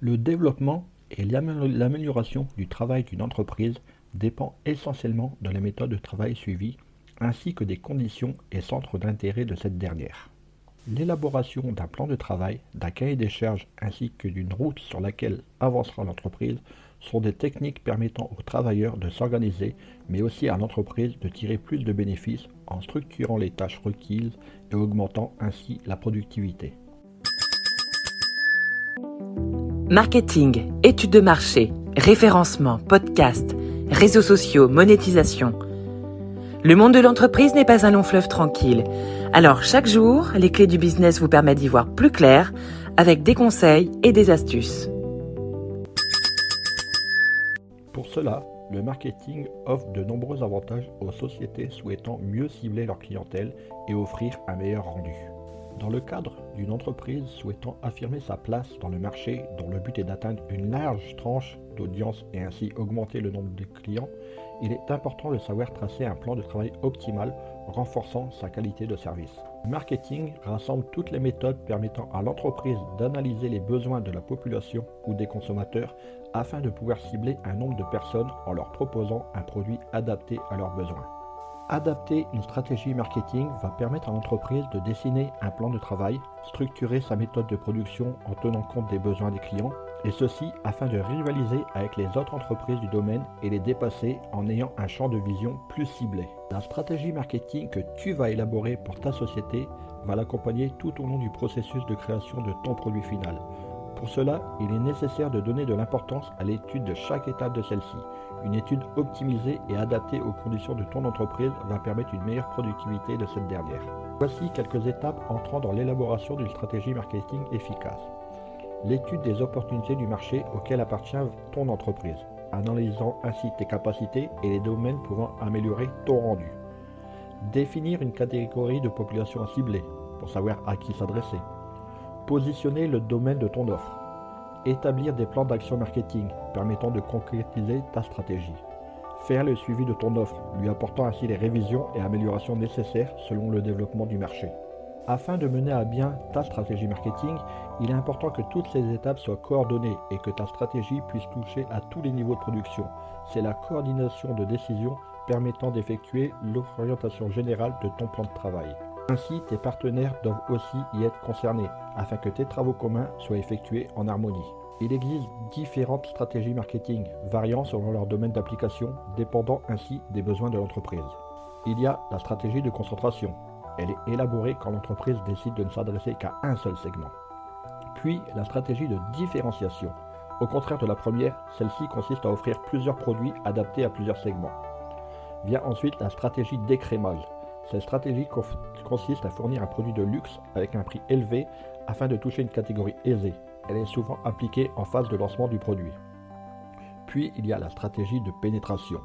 Le développement et l'amélioration du travail d'une entreprise dépend essentiellement de la méthode de travail suivie, ainsi que des conditions et centres d'intérêt de cette dernière. L'élaboration d'un plan de travail, d'un cahier des charges ainsi que d'une route sur laquelle avancera l'entreprise sont des techniques permettant aux travailleurs de s'organiser, mais aussi à l'entreprise de tirer plus de bénéfices en structurant les tâches requises et augmentant ainsi la productivité. Marketing, études de marché, référencement, podcast, réseaux sociaux, monétisation. Le monde de l'entreprise n'est pas un long fleuve tranquille. Alors chaque jour, les clés du business vous permettent d'y voir plus clair avec des conseils et des astuces. Pour cela, le marketing offre de nombreux avantages aux sociétés souhaitant mieux cibler leur clientèle et offrir un meilleur rendu. Dans le cadre d'une entreprise souhaitant affirmer sa place dans le marché dont le but est d'atteindre une large tranche d'audience et ainsi augmenter le nombre de clients, il est important de savoir tracer un plan de travail optimal renforçant sa qualité de service. Le marketing rassemble toutes les méthodes permettant à l'entreprise d'analyser les besoins de la population ou des consommateurs afin de pouvoir cibler un nombre de personnes en leur proposant un produit adapté à leurs besoins. Adapter une stratégie marketing va permettre à l'entreprise de dessiner un plan de travail, structurer sa méthode de production en tenant compte des besoins des clients, et ceci afin de rivaliser avec les autres entreprises du domaine et les dépasser en ayant un champ de vision plus ciblé. La stratégie marketing que tu vas élaborer pour ta société va l'accompagner tout au long du processus de création de ton produit final. Pour cela, il est nécessaire de donner de l'importance à l'étude de chaque étape de celle-ci. Une étude optimisée et adaptée aux conditions de ton entreprise va permettre une meilleure productivité de cette dernière. Voici quelques étapes entrant dans l'élaboration d'une stratégie marketing efficace. L'étude des opportunités du marché auquel appartient ton entreprise, analysant ainsi tes capacités et les domaines pouvant améliorer ton rendu. Définir une catégorie de population ciblée pour savoir à qui s'adresser. Positionner le domaine de ton offre. Établir des plans d'action marketing permettant de concrétiser ta stratégie. Faire le suivi de ton offre, lui apportant ainsi les révisions et améliorations nécessaires selon le développement du marché. Afin de mener à bien ta stratégie marketing, il est important que toutes ces étapes soient coordonnées et que ta stratégie puisse toucher à tous les niveaux de production. C'est la coordination de décisions permettant d'effectuer l'orientation générale de ton plan de travail. Ainsi, tes partenaires doivent aussi y être concernés, afin que tes travaux communs soient effectués en harmonie. Il existe différentes stratégies marketing, variant selon leur domaine d'application, dépendant ainsi des besoins de l'entreprise. Il y a la stratégie de concentration. Elle est élaborée quand l'entreprise décide de ne s'adresser qu'à un seul segment. Puis, la stratégie de différenciation. Au contraire de la première, celle-ci consiste à offrir plusieurs produits adaptés à plusieurs segments. Vient ensuite la stratégie d'écrémage. Cette stratégie consiste à fournir un produit de luxe avec un prix élevé afin de toucher une catégorie aisée. Elle est souvent appliquée en phase de lancement du produit. Puis il y a la stratégie de pénétration.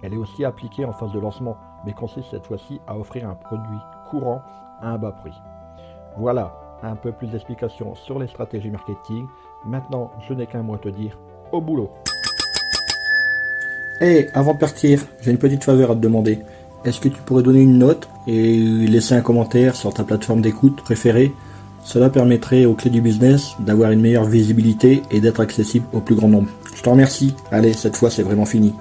Elle est aussi appliquée en phase de lancement, mais consiste cette fois-ci à offrir un produit courant à un bas prix. Voilà, un peu plus d'explications sur les stratégies marketing. Maintenant, je n'ai qu'un mot à te dire, au boulot. Hey, avant de partir, j'ai une petite faveur à te demander. Est-ce que tu pourrais donner une note et laisser un commentaire sur ta plateforme d'écoute préférée? Cela permettrait aux clés du business d'avoir une meilleure visibilité et d'être accessible au plus grand nombre. Je te remercie. Allez, cette fois c'est vraiment fini.